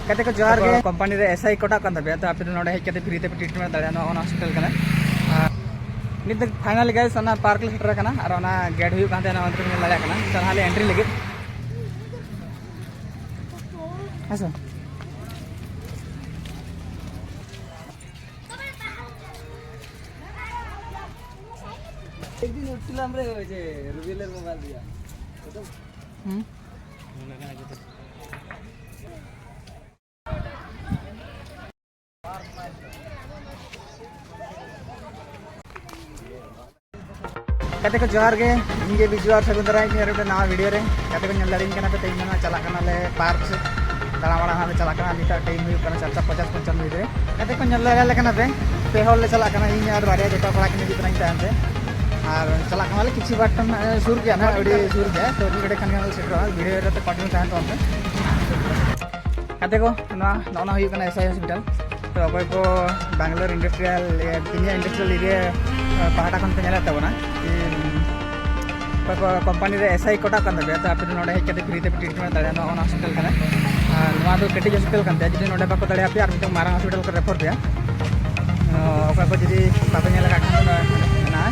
कहते को जोहार के कंपनी रे ऐसा ही कोटा कर दबे तो आप नोडे हेज कते फ्री ते ट्रीटमेंट दाड़ा ना ओना हॉस्पिटल कना नित फाइनल गाइस ओना पार्क ले सेटर कना और ओना गेट हुई कांते ना अंदर में लगा कना चल हाले एंट्री लगे ऐसा एक दिन उठलाम रे जे रुबिलेर मोबाइल दिया कहते को जोहार के इंगे बिजू और सगुंदरा के नवा वीडियो रे कहते को नलरिंग कना पे तेज ना चला कना ले पार्क से दाड़ा वाड़ा हाले चला कना निता टाइम हुई कना 4:50-55 मिनट रे कहते को नलरे कना पे होल ले चला कना इन और बारे जोटा पड़ा के जितना टाइम से और चला कना ले किछि बटन सुर के ना ओडी सुर के तो निकड़े खान खान सेटर वीडियो रे तो कंटिन्यू ताहन तो कहते को ना हुई कना एसआई हॉस्पिटल तो अबे को बैंगलोर इंडस्ट्रियल पेनिया इंडस्ट्रियल एरिया पहाटा खन पे नेला तबना कंपनी रे ऐसा ही कोटा कर दबे तो आप नोडे हेज कते फ्री ते ट्रीटमेंट दाड़ा ना ओना हॉस्पिटल कना नवा दो केटी हॉस्पिटल कनते जदी नोडे बाको दाड़ा पे और मितो मारा हॉस्पिटल को रेफर पे ओका को जदी बाको नेला का खान ना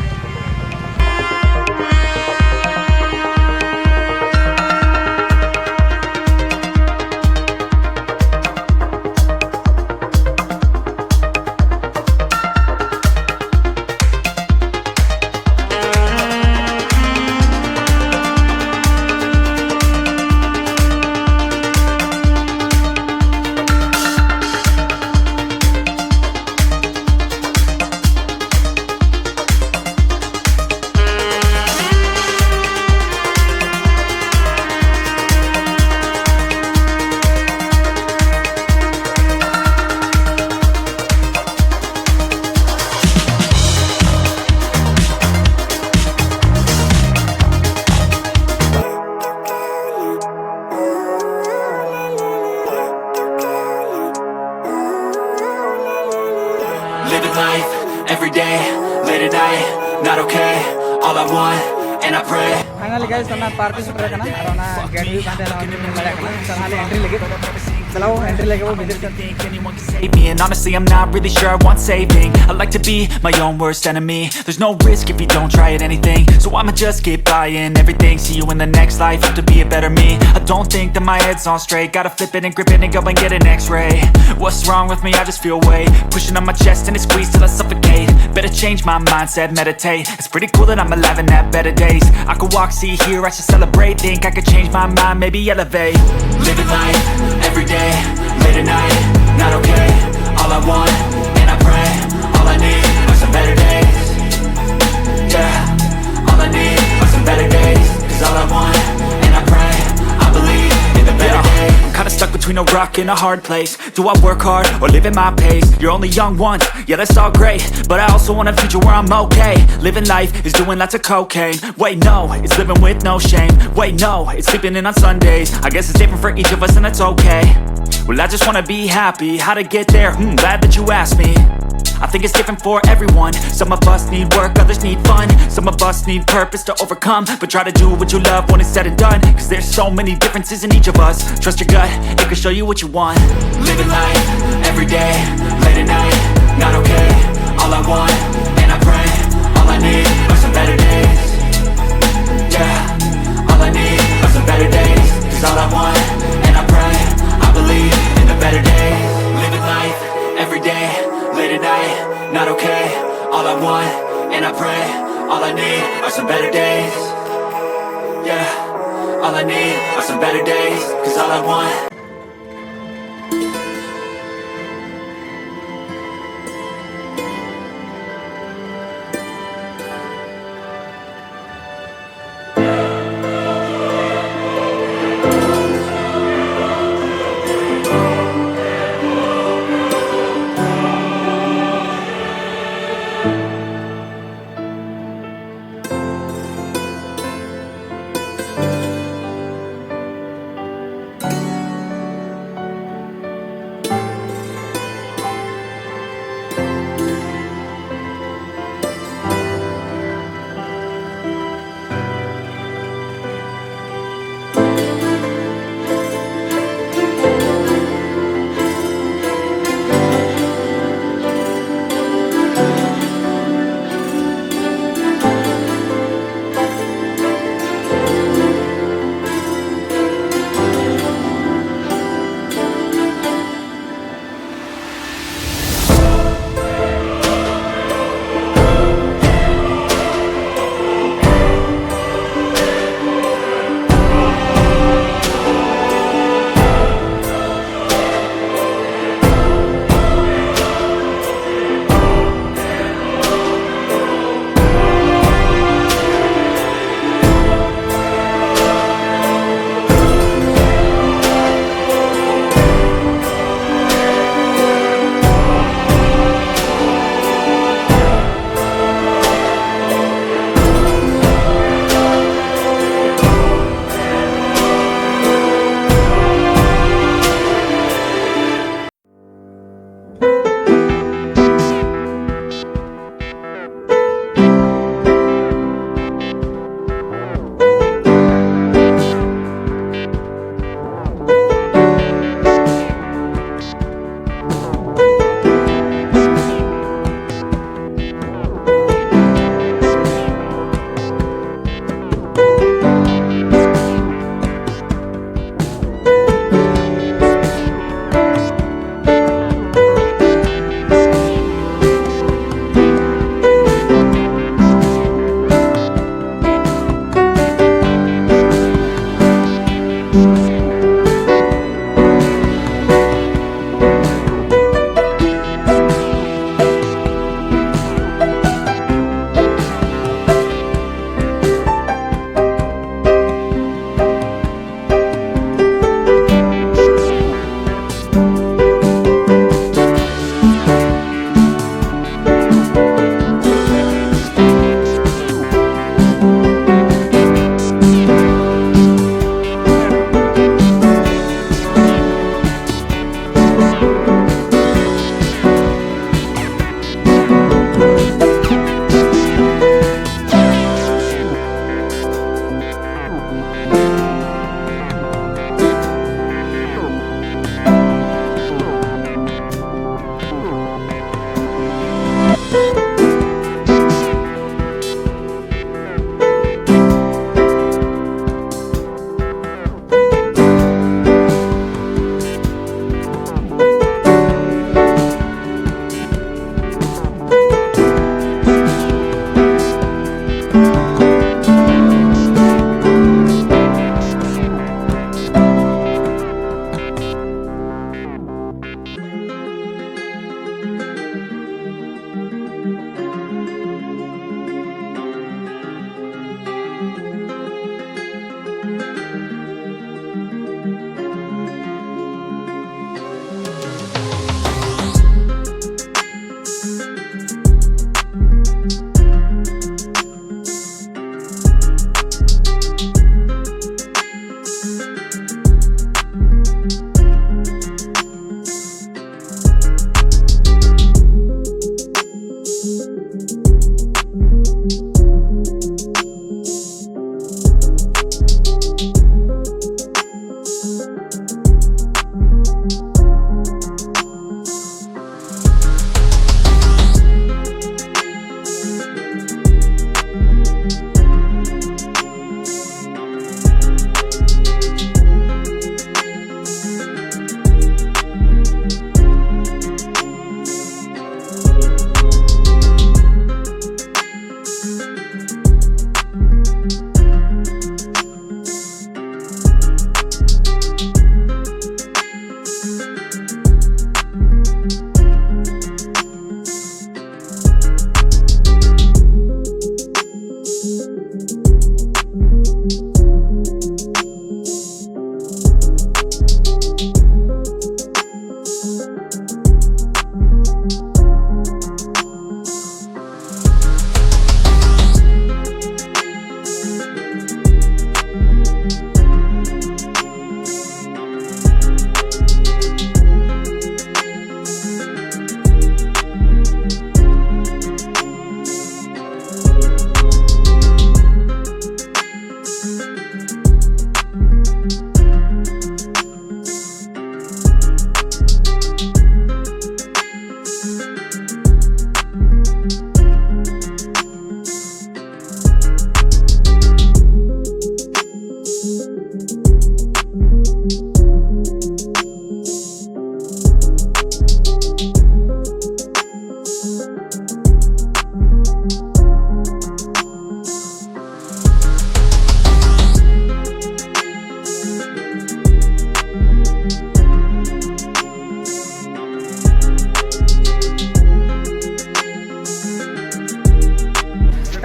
Living life, every day, late at night, not okay, all I want, and I pray. Finally guys ओना पार्क से सेटर कना और ओना गेट हुई कांते ना अंदर में लगा कना चल हाले एंट्री लगे चलो एंट्री लगे वो विजिट करते Think anyone can save me, and honestly I'm not really sure I want saving. I like to be my own worst enemy. There's no risk if you don't try at anything, so I'ma just keep buying everything. See you in the next life, have to be a better me. I don't think that my head's on straight, gotta flip it and grip it and go and get an x-ray. What's wrong with me? I just feel weight pushing on my chest and it squeezes till I suffocate. Better change my mindset, meditate. It's pretty cool that I'm alive and have better days. I could walk, see, hear, I should celebrate. Think I could change my mind, maybe elevate. Living life, every day, late at night, not okay, all I want, and I pray, all I need are some better days. Yeah, all I need are some better days. Cause all I want, and I pray, I believe in the better days. I'm kinda stuck between a rock and a hard place. Do I work hard or live at my pace? You're only young once, yeah that's all great, but I also want a future where I'm okay. Living life is doing lots of cocaine. Wait no, it's living with no shame. Wait no, it's sleeping in on Sundays. I guess it's different for each of us and that's okay. Well I just wanna be happy, how to get there? Glad that you asked me. I think it's different for everyone. Some of us need work, others need fun. Some of us need purpose to overcome. But try to do what you love when it's said and done. Cause there's so many differences in each of us. Trust your gut, it can show you what you want. Living life, every day, late at night, not okay, all I want, and I pray, all I need are some better days. Yeah, all I need are some better days. Cause all I want, and I pray, I believe in the better days. Living life, every day, late at night, not okay, all I want, and I pray, all I need are some better days. Yeah, all I need are some better days. Cause all I want.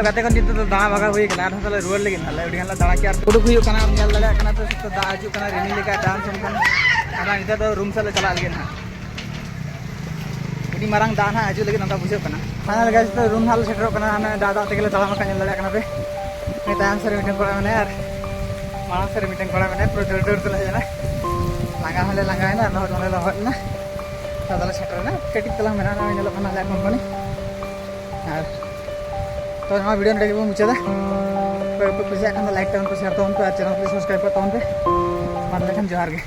तो गाते को नित तो दाना भागा हुई कना तले रुआर लगी नाले उडी हला दाना के उडुक हुई कना नेल दले कना तो दा आजू कना रेनी लेका डांस उनकन ana नित तो रूम से चला लगे ना उडी मारंग दाना आजू लगे नका बुझे कना फाइनल गाइस तो रूम हाल सेटर कना हमें दादा तेगले चला मका नेल दले कना पे ने टाइम से मीटिंग पड़ा मैंने यार माला से मीटिंग पड़ा मैंने प्रो डर तो ले जाना लंगा हले लंगा है ना लहट हले लहट ना दादा सेटर ना केटिक तला मेना ना नेल कना ले कंपनी यार तो नवा वीडियो नडे को मुचादा पे कुछ लाइक टाउन को शेयर टाउन पे चैनल को सब्सक्राइब कर टाउन पे मार लेखन जोहार गे।